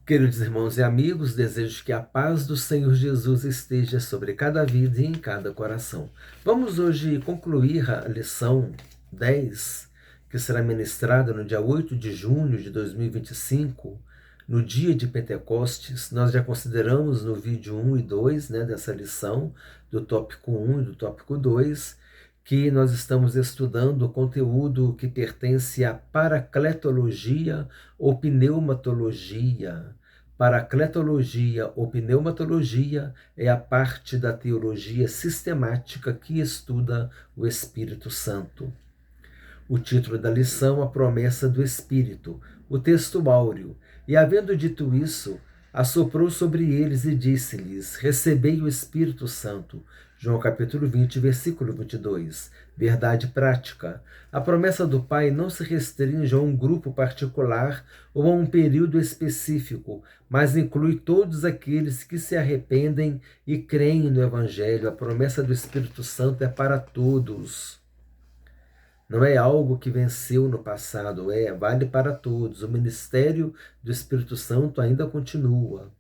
Queridos irmãos e amigos, desejo que a paz do Senhor Jesus esteja sobre cada vida e em cada coração. Vamos hoje concluir a lição 10, que será ministrada no dia 8 de junho de 2025, no dia de Pentecostes. Nós já consideramos no vídeo 1 e 2, dessa lição, do tópico 1 e do tópico 2, que nós estamos estudando o conteúdo que pertence à paracletologia ou pneumatologia. Paracletologia ou pneumatologia é a parte da teologia sistemática que estuda o Espírito Santo. O título da lição, a promessa do Espírito, o texto áureo. E havendo dito isso, assoprou sobre eles e disse-lhes: recebei o Espírito Santo. João capítulo 20, versículo 22. Verdade prática. A promessa do Pai não se restringe a um grupo particular ou a um período específico, mas inclui todos aqueles que se arrependem e creem no Evangelho. A promessa do Espírito Santo é para todos. Não é algo que venceu no passado, vale para todos. O ministério do Espírito Santo ainda continua.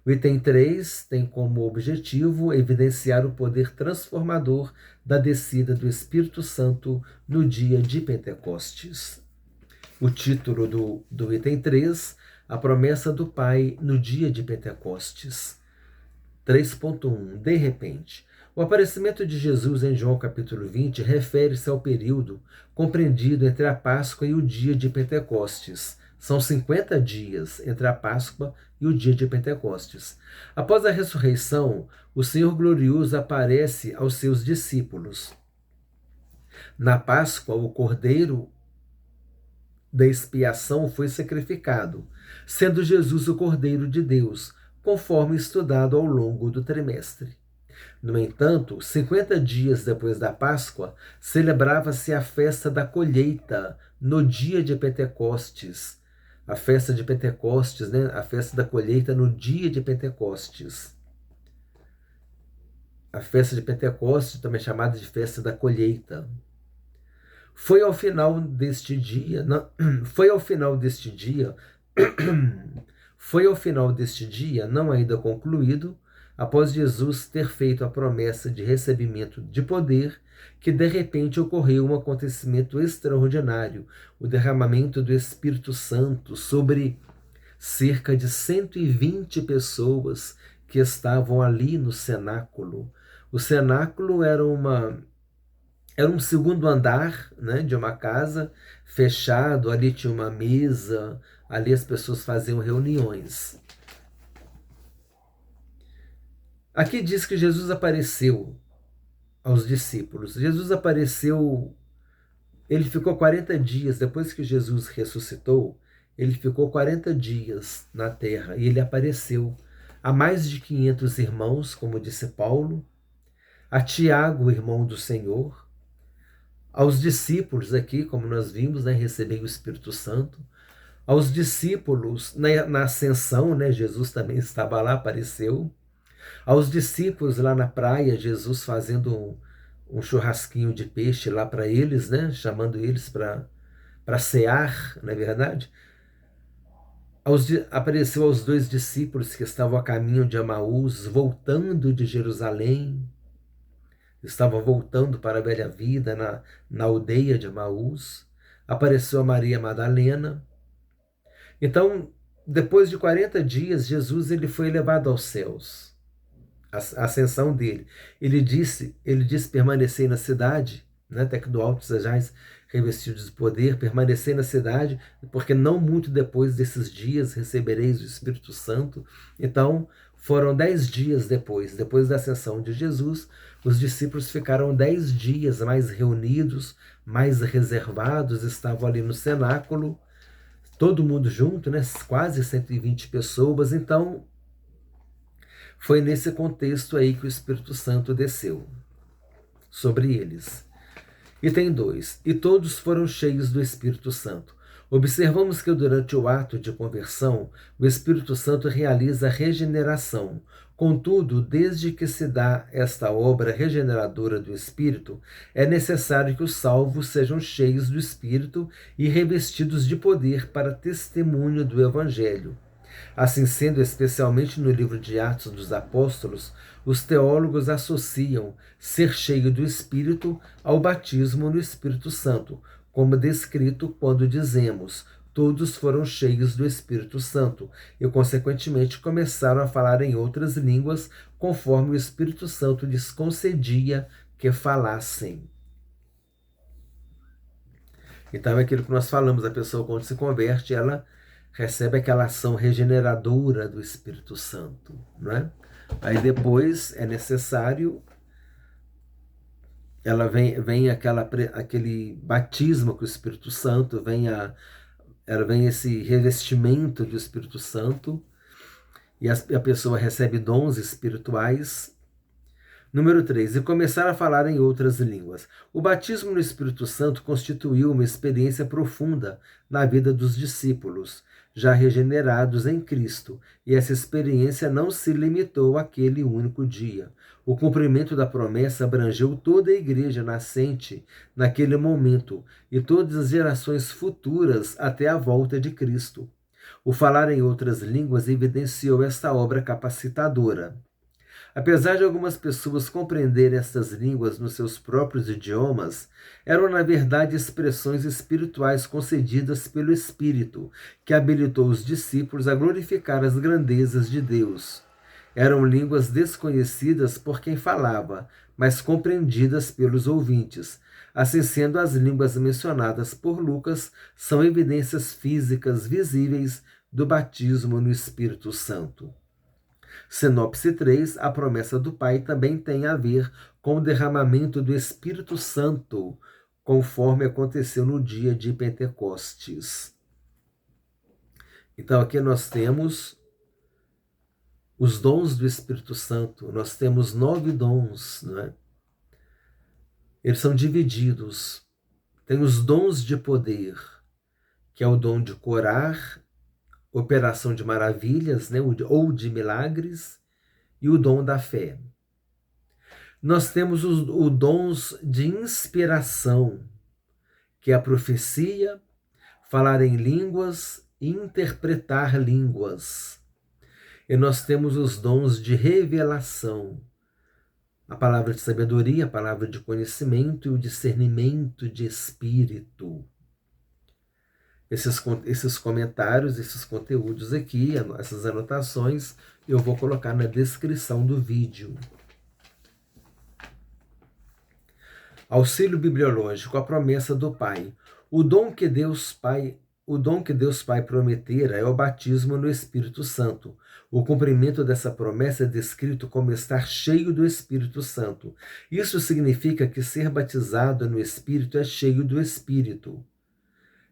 O item 3 tem como objetivo evidenciar o poder transformador da descida do Espírito Santo no dia de Pentecostes. O título do item 3, a promessa do Pai no dia de Pentecostes. 3.1, de repente. O aparecimento de Jesus em João capítulo 20 refere-se ao período compreendido entre a Páscoa e o dia de Pentecostes. São 50 dias entre a Páscoa e o dia de Pentecostes. Após a ressurreição, o Senhor glorioso aparece aos seus discípulos. Na Páscoa, o Cordeiro da expiação foi sacrificado, sendo Jesus o Cordeiro de Deus, conforme estudado ao longo do trimestre. No entanto, 50 dias depois da Páscoa, celebrava-se a festa da colheita, no dia de Pentecostes. A festa de Pentecostes, a festa da colheita no dia de Pentecostes. A festa de Pentecostes, também chamada de festa da colheita. Foi ao final deste dia, não ainda concluído, após Jesus ter feito a promessa de recebimento de poder, que de repente ocorreu um acontecimento extraordinário, o derramamento do Espírito Santo sobre cerca de 120 pessoas que estavam ali no cenáculo. O cenáculo era um segundo andar, de uma casa fechado, ali tinha uma mesa, ali as pessoas faziam reuniões. Aqui diz que Jesus apareceu aos discípulos. Jesus apareceu, ele ficou 40 dias, depois que Jesus ressuscitou, ele ficou 40 dias na terra e ele apareceu a mais de 500 irmãos, como disse Paulo, a Tiago, irmão do Senhor, aos discípulos aqui, como nós vimos, receber o Espírito Santo, aos discípulos na ascensão, Jesus também estava lá, apareceu, aos discípulos lá na praia, Jesus fazendo um churrasquinho de peixe lá para eles, chamando eles para cear, não é verdade? Apareceu aos 2 discípulos que estavam a caminho de Emaús, voltando de Jerusalém, estavam voltando para a velha vida na aldeia de Emaús. Apareceu a Maria Madalena. Então, depois de 40 dias, Jesus ele foi elevado aos céus. A ascensão dele. Ele disse permanecer na cidade, até que do alto sejais revestidos de poder, permanecer na cidade, porque não muito depois desses dias recebereis o Espírito Santo. Então, foram 10 dias depois da ascensão de Jesus, os discípulos ficaram 10 dias mais reunidos, mais reservados, estavam ali no cenáculo, todo mundo junto, quase 120 pessoas. Então, foi nesse contexto aí que o Espírito Santo desceu sobre eles. Item 2. E todos foram cheios do Espírito Santo. Observamos que durante o ato de conversão, o Espírito Santo realiza a regeneração. Contudo, desde que se dá esta obra regeneradora do Espírito, é necessário que os salvos sejam cheios do Espírito e revestidos de poder para testemunho do Evangelho. Assim sendo, especialmente no livro de Atos dos Apóstolos, os teólogos associam ser cheio do Espírito ao batismo no Espírito Santo, como descrito quando dizemos: todos foram cheios do Espírito Santo e, consequentemente, começaram a falar em outras línguas, conforme o Espírito Santo lhes concedia que falassem. Então é aquilo que nós falamos, a pessoa quando se converte, ela recebe aquela ação regeneradora do Espírito Santo, não é? Aí depois é necessário, ela vem aquele batismo com o Espírito Santo, ela vem esse revestimento do Espírito Santo, e a pessoa recebe dons espirituais. Número 3, e começar a falar em outras línguas. O batismo no Espírito Santo constituiu uma experiência profunda na vida dos discípulos, já regenerados em Cristo, e essa experiência não se limitou àquele único dia. O cumprimento da promessa abrangeu toda a igreja nascente naquele momento e todas as gerações futuras até a volta de Cristo. O falar em outras línguas evidenciou esta obra capacitadora. Apesar de algumas pessoas compreenderem estas línguas nos seus próprios idiomas, eram na verdade expressões espirituais concedidas pelo Espírito, que habilitou os discípulos a glorificar as grandezas de Deus. Eram línguas desconhecidas por quem falava, mas compreendidas pelos ouvintes. Assim sendo, as línguas mencionadas por Lucas são evidências físicas visíveis do batismo no Espírito Santo. Sinopse 3, a promessa do Pai também tem a ver com o derramamento do Espírito Santo, conforme aconteceu no dia de Pentecostes. Então aqui nós temos os dons do Espírito Santo, nós temos 9 dons, né? Eles são divididos. Tem os dons de poder, que é o dom de curar, operação de maravilhas, né? Ou de milagres, e o dom da fé. Nós temos os dons de inspiração, que é a profecia, falar em línguas e interpretar línguas. E nós temos os dons de revelação, a palavra de sabedoria, a palavra de conhecimento e o discernimento de espírito. Esses comentários, esses conteúdos aqui, essas anotações, eu vou colocar na descrição do vídeo. Auxílio bibliológico, a promessa do Pai. O dom que Deus Pai prometera é o batismo no Espírito Santo. O cumprimento dessa promessa é descrito como estar cheio do Espírito Santo. Isso significa que ser batizado no Espírito é cheio do Espírito.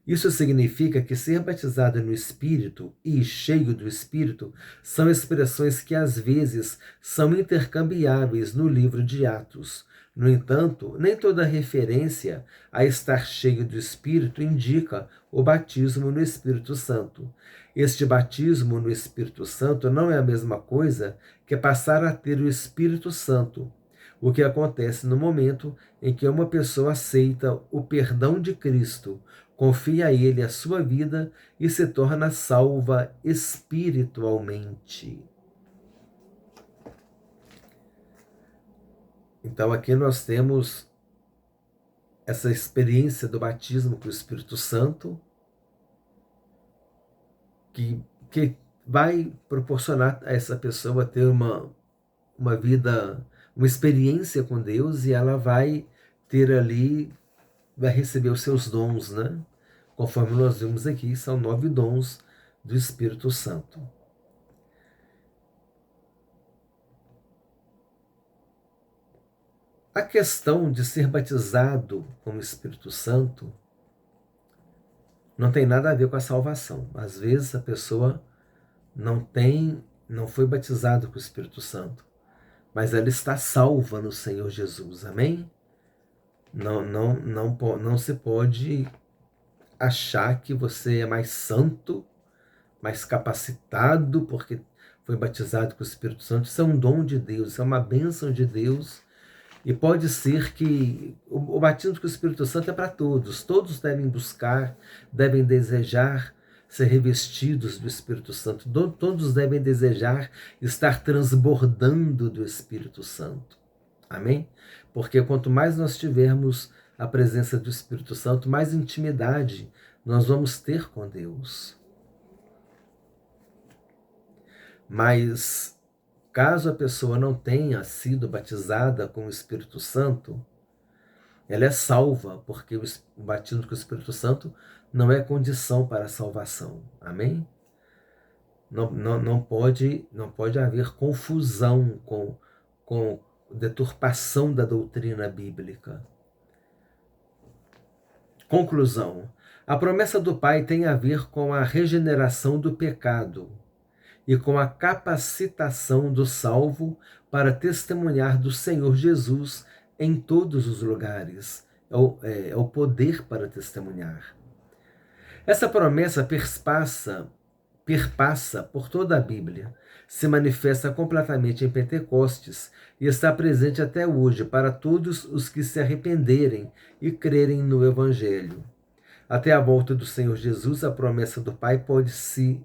Isso significa que ser batizado no Espírito e cheio do Espírito são expressões que às vezes são intercambiáveis no livro de Atos. No entanto, nem toda referência a estar cheio do Espírito indica o batismo no Espírito Santo. Este batismo no Espírito Santo não é a mesma coisa que passar a ter o Espírito Santo, o que acontece no momento em que uma pessoa aceita o perdão de Cristo, confia a Ele a sua vida e se torna salva espiritualmente. Então aqui nós temos essa experiência do batismo com o Espírito Santo, que vai proporcionar a essa pessoa ter uma vida, uma experiência com Deus, e ela vai ter ali, vai receber os seus dons, né? Conforme nós vimos aqui, são 9 dons do Espírito Santo. A questão de ser batizado com o Espírito Santo não tem nada a ver com a salvação. Às vezes a pessoa não foi batizada com o Espírito Santo, mas ela está salva no Senhor Jesus. Amém? Não se pode achar que você é mais santo, mais capacitado porque foi batizado com o Espírito Santo. Isso é um dom de Deus, isso é uma bênção de Deus. E pode ser que o batismo com o Espírito Santo é para todos. Todos devem buscar, devem desejar, ser revestidos do Espírito Santo. Todos devem desejar estar transbordando do Espírito Santo. Amém? Porque quanto mais nós tivermos a presença do Espírito Santo, mais intimidade nós vamos ter com Deus. Mas caso a pessoa não tenha sido batizada com o Espírito Santo, ela é salva, porque o batismo com o Espírito Santo não é condição para a salvação. Amém? Não pode haver confusão com deturpação da doutrina bíblica. Conclusão. A promessa do Pai tem a ver com a regeneração do pecado e com a capacitação do salvo para testemunhar do Senhor Jesus em todos os lugares. É o poder para testemunhar. Essa promessa perpassa por toda a Bíblia, se manifesta completamente em Pentecostes e está presente até hoje para todos os que se arrependerem e crerem no Evangelho. Até a volta do Senhor Jesus, a promessa do Pai pode se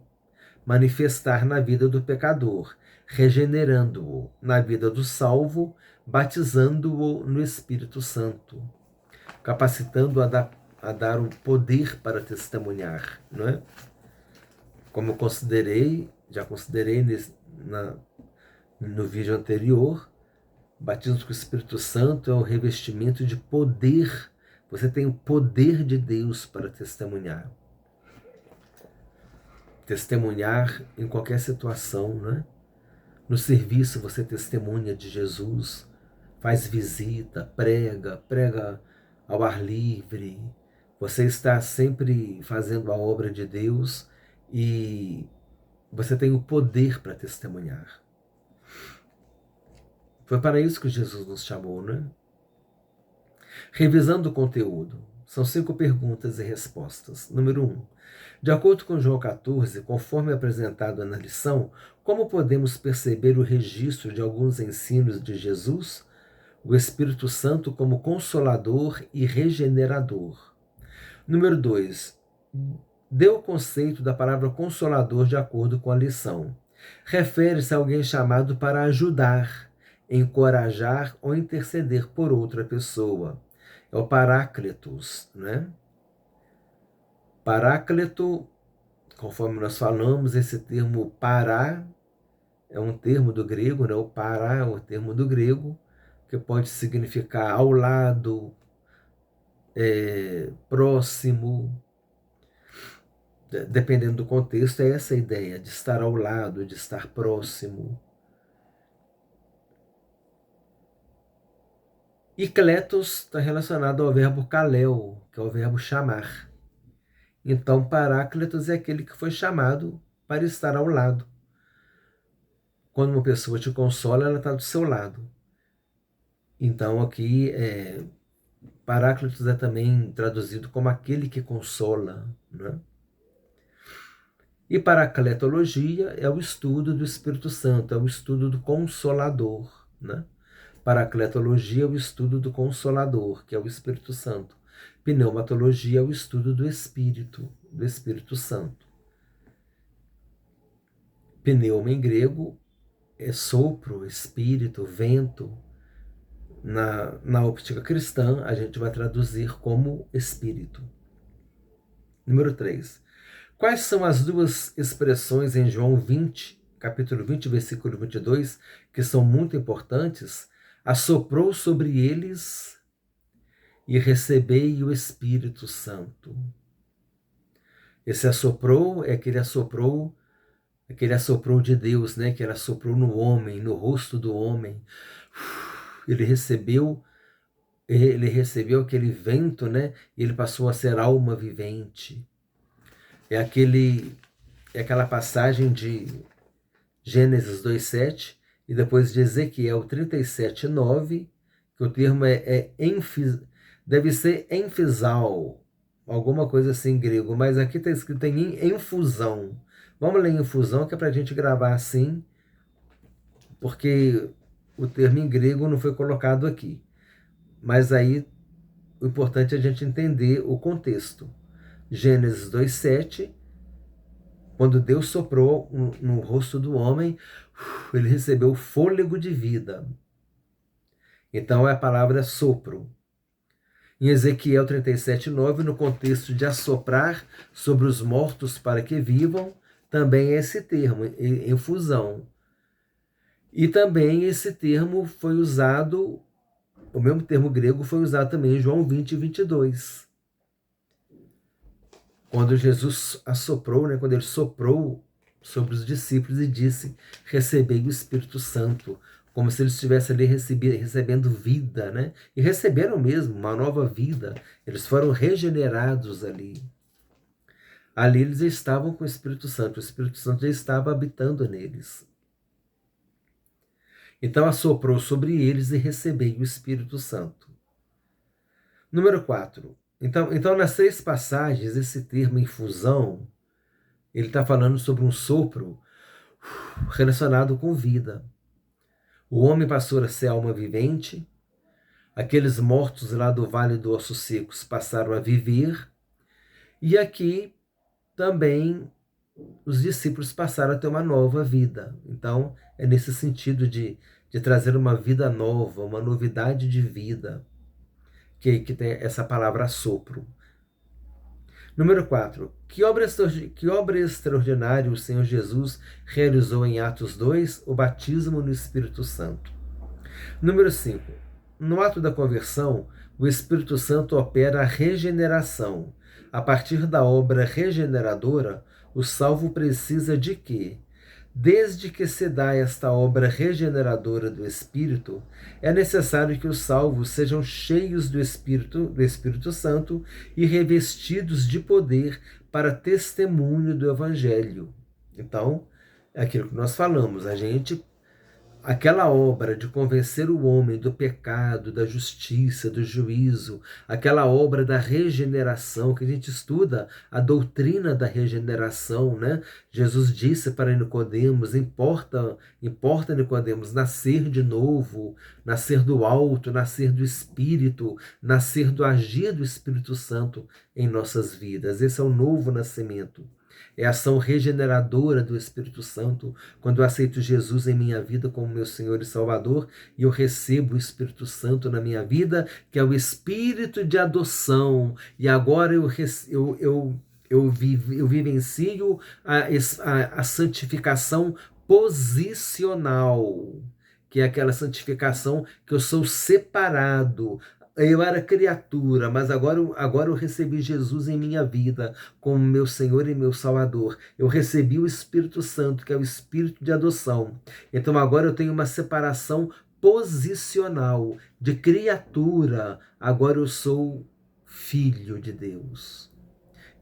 manifestar na vida do pecador, regenerando-o, na vida do salvo, batizando-o no Espírito Santo, capacitando-o a dar o poder para testemunhar, não é? Como eu já considerei no vídeo anterior, batismo com o Espírito Santo é o revestimento de poder. Você tem o poder de Deus para testemunhar. Testemunhar em qualquer situação, né? No serviço você testemunha de Jesus, faz visita, prega ao ar livre. Você está sempre fazendo a obra de Deus e você tem o poder para testemunhar. Foi para isso que Jesus nos chamou, né? Revisando o conteúdo, são 5 perguntas e respostas. Número 1. De acordo com João 14, conforme apresentado na lição, como podemos perceber o registro de alguns ensinos de Jesus? O Espírito Santo como consolador e regenerador. Número 2. Dê o conceito da palavra consolador de acordo com a lição. Refere-se a alguém chamado para ajudar, encorajar ou interceder por outra pessoa. É o Paráclitos, né? Paráclito, conforme nós falamos, esse termo pará é um termo do grego, né? O pará é um termo do grego, que pode significar ao lado, próximo. Dependendo do contexto, é essa a ideia de estar ao lado, de estar próximo. E kletos está relacionado ao verbo kaleo, que é o verbo chamar. Então, paráclitos é aquele que foi chamado para estar ao lado. Quando uma pessoa te consola, ela está do seu lado. Então, aqui, paráclitos é também traduzido como aquele que consola, né? E paracletologia é o estudo do Espírito Santo, é o estudo do Consolador, né? Paracletologia é o estudo do Consolador, que é o Espírito Santo. Pneumatologia é o estudo do Espírito Santo. Pneuma em grego é sopro, espírito, vento. Na óptica cristã, a gente vai traduzir como espírito. Número 3. Quais são as 2 expressões em João 20, capítulo 20, versículo 22, que são muito importantes? Assoprou sobre eles e recebei o Espírito Santo. Esse assoprou é aquele assoprou de Deus, né? Que ele assoprou no homem, no rosto do homem. Ele recebeu aquele vento, né? E ele passou a ser alma vivente. É aquela passagem de Gênesis 2:7 e depois de Ezequiel 37:9, que o termo deve ser enfisal, alguma coisa assim em grego, mas aqui está escrito em infusão. Vamos ler infusão, que é para a gente gravar assim, porque o termo em grego não foi colocado aqui. Mas aí o importante é a gente entender o contexto. Gênesis 2:7, Quando Deus soprou no rosto do homem, ele recebeu fôlego de vida. Então a palavra é sopro. Em Ezequiel 37:9, no contexto de assoprar sobre os mortos para que vivam, também é esse termo, infusão. E também esse termo foi usado, o mesmo termo grego foi usado também em João 20:22. Quando Jesus assoprou, quando ele soprou sobre os discípulos e disse: recebei o Espírito Santo, como se eles estivessem ali recebendo vida, E receberam mesmo uma nova vida, eles foram regenerados ali. Ali eles estavam com o Espírito Santo já estava habitando neles. Então assoprou sobre eles e recebei o Espírito Santo. Número 4. Então, nas 3 passagens, esse termo infusão, ele está falando sobre um sopro relacionado com vida. O homem passou a ser alma vivente, aqueles mortos lá do Vale dos Ossos Secos passaram a viver, e aqui também os discípulos passaram a ter uma nova vida. Então, é nesse sentido de trazer uma vida nova, uma novidade de vida, que tem essa palavra sopro. Número 4. Que obra extraordinária o Senhor Jesus realizou em Atos 2? O batismo no Espírito Santo. Número 5. No ato da conversão, o Espírito Santo opera a regeneração. A partir da obra regeneradora, o salvo precisa de quê? Desde que se dá esta obra regeneradora do Espírito, é necessário que os salvos sejam cheios do Espírito Santo e revestidos de poder para testemunho do Evangelho. Então, é aquilo que nós falamos, aquela obra de convencer o homem do pecado, da justiça, do juízo, aquela obra da regeneração, que a gente estuda a doutrina da regeneração, Jesus disse para Nicodemos, importa Nicodemos, nascer de novo, nascer do alto, nascer do Espírito, nascer do agir do Espírito Santo em nossas vidas. Esse é o novo nascimento. É a ação regeneradora do Espírito Santo, quando eu aceito Jesus em minha vida como meu Senhor e Salvador, e eu recebo o Espírito Santo na minha vida, que é o Espírito de adoção, e agora eu vivencio a santificação posicional, que é aquela santificação que eu sou separado. Eu era criatura, mas agora eu recebi Jesus em minha vida como meu Senhor e meu Salvador. Eu recebi o Espírito Santo, que é o Espírito de adoção. Então agora eu tenho uma separação posicional de criatura. Agora eu sou filho de Deus.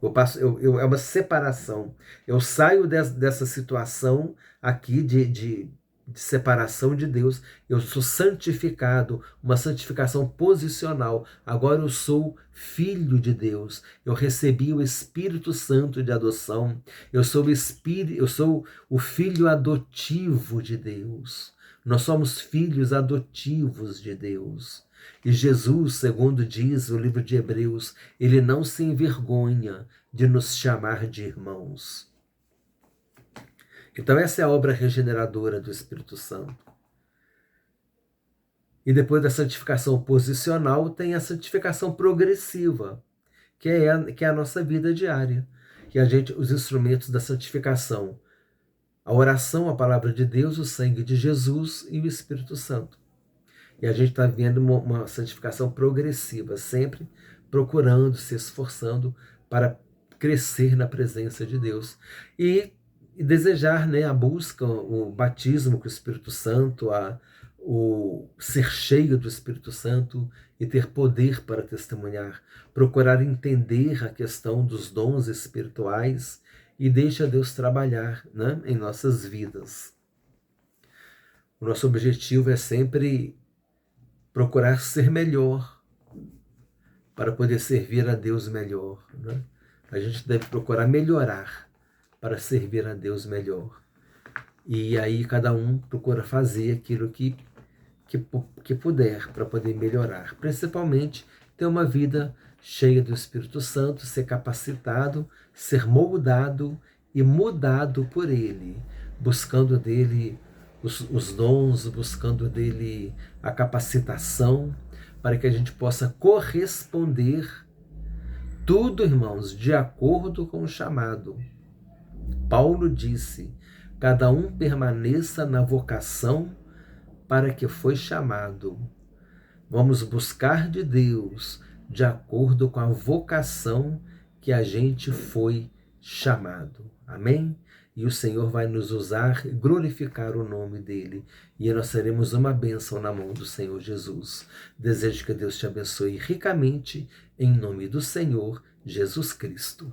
É uma separação. Eu saio dessa situação aqui de separação de Deus, eu sou santificado, uma santificação posicional. Agora eu sou filho de Deus. Eu recebi o Espírito Santo de adoção. Eu sou o filho adotivo de Deus. Nós somos filhos adotivos de Deus. E Jesus, segundo diz o livro de Hebreus, ele não se envergonha de nos chamar de irmãos. Então essa é a obra regeneradora do Espírito Santo. E depois da santificação posicional, tem a santificação progressiva, que é a nossa vida diária. Que os instrumentos da santificação, a oração, a palavra de Deus, o sangue de Jesus e o Espírito Santo. E a gente está vendo uma santificação progressiva, sempre procurando, se esforçando para crescer na presença de Deus. E desejar a busca, o batismo com o Espírito Santo, o ser cheio do Espírito Santo e ter poder para testemunhar. Procurar entender a questão dos dons espirituais e deixa Deus trabalhar em nossas vidas. O nosso objetivo é sempre procurar ser melhor para poder servir a Deus melhor. A gente deve procurar melhorar para servir a Deus melhor. E aí cada um procura fazer aquilo que puder para poder melhorar. Principalmente ter uma vida cheia do Espírito Santo, ser capacitado, ser moldado e mudado por Ele, buscando dele os dons, buscando dele a capacitação, para que a gente possa corresponder tudo, irmãos, de acordo com o chamado. Paulo disse: cada um permaneça na vocação para que foi chamado. Vamos buscar de Deus de acordo com a vocação que a gente foi chamado. Amém? E o Senhor vai nos usar e glorificar o nome dele. E nós seremos uma bênção na mão do Senhor Jesus. Desejo que Deus te abençoe ricamente, em nome do Senhor Jesus Cristo.